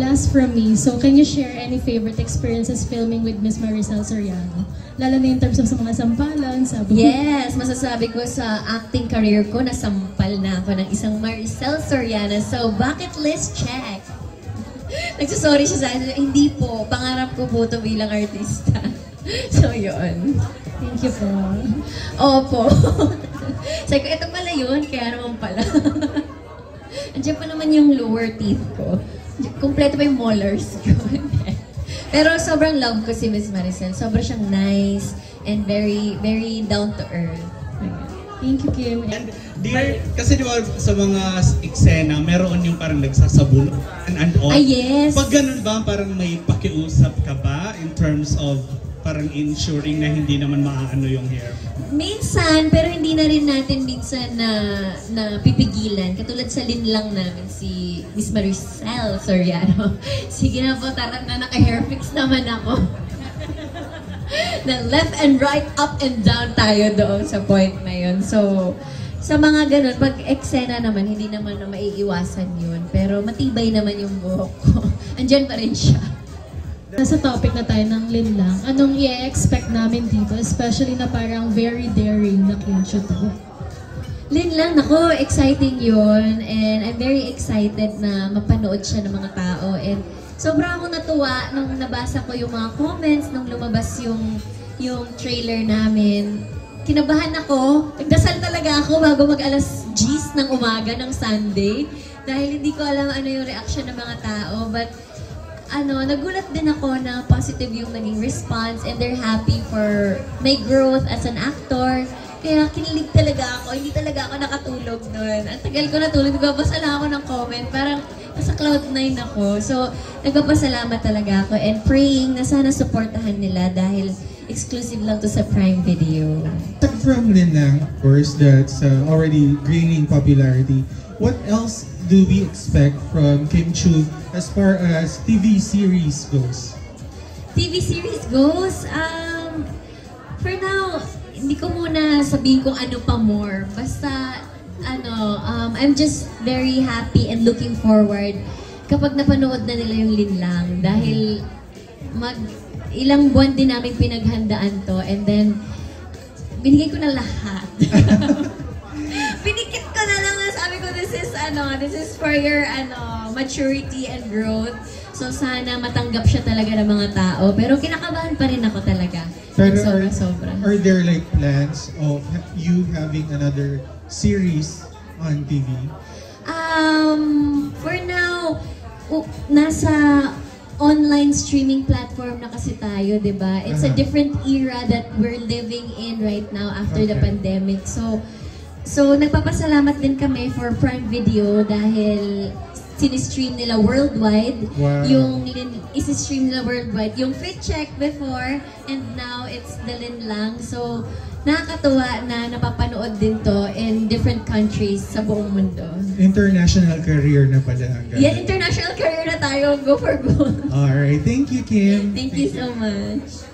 Last from me, so can you share any favorite experiences filming with Miss Maricel Soriano? Lalo na in terms of sa mga sampalan, sabi. Yes, masasabi ko sa acting career ko, nasampal na ako ng isang Maricel Soriano. So, bucket list check. Nagsasorry siya sa akin, hindi po, pangarap ko po ito bilang artista. So, yun. Thank you po. Opo. Sabi ko, ito pala yun, kaya naman pala. Andiyan pa naman yung lower teeth ko. Kompleto pa yung molars ko. Pero sobrang love ko si Miss Maricel. Sobrang siyang nice and very, very down to earth. Thank you, Kim. And kasi di ba sa mga eksena, meron yung parang nagsasabon and all. Ah, yes. Pag ganun ba, parang may pakiusap ka ba in terms of parang ensuring na hindi naman maaano yung hair? Minsan, pero hindi na rin natin minsan na pipigilan. Katulad sa linlang namin, si Miss Maricel Soriano. Sige na po, tara na, naka-hair fix naman ako. Na left and right, up and down tayo doon sa point na yun. So, sa mga ganun, pag eksena naman, hindi naman na maiiwasan yun. Pero matibay naman yung buhok ko. Andyan pa rin siya. Nasa topic na tayo ng linlang, anong i-expect namin dito? Especially na parang very daring na clean shoot to. Linlang, nako, exciting yun. And I'm very excited na mapanood siya ng mga tao. And sobrang ako natuwa nung nabasa ko yung mga comments, nung lumabas yung trailer namin. Kinabahan ako. Nagdasal talaga ako bago mag-alas 10 ng umaga ng Sunday. Dahil hindi ko alam ano yung reaction ng mga tao. But nagulat din ako na positive yung naging response and they're happy for my growth as an actor. Kaya kinilig talaga ako, hindi talaga ako nakatulog nun. Ang tagal ko natulog, nagbabasa lang ako ng comment, parang nasa cloud9 ako. So, nagpapasalamat talaga ako and praying na sana supportahan nila dahil exclusive lang to sa Prime Video. From Linlang, of course, that's already gaining popularity. What else do we expect from Kim Chiu as far as TV series goes? TV series goes? For now, hindi ko muna sabihin kung ano pa more. Basta, I'm just very happy and looking forward kapag napanood na nila yung linlang. Dahil ilang buwan din namin pinaghandaan to and then binigay ko na lahat. Pinikit ko na lang, sabi ko, this is for your maturity and growth. So sana matanggap siya talaga ng mga tao. Pero kinakabahan pa rin ako talaga. Pero sobra. Are there like plans of you having another series on TV? For now, nasa online streaming platform na kasi tayo, di ba? It's a different era that we're living in right now after the pandemic. So, nagpapasalamat din kami for Prime Video dahil sinistream nila worldwide. Wow. Yung isi-stream nila worldwide. Yung Fit Check before and now it's the linlang. So, nakakatuwa na napapanood din to in different countries sa buong mundo. International career na pala. Yeah, international career na tayo. Go for gold. Alright, thank you, Kim. Thank you so much.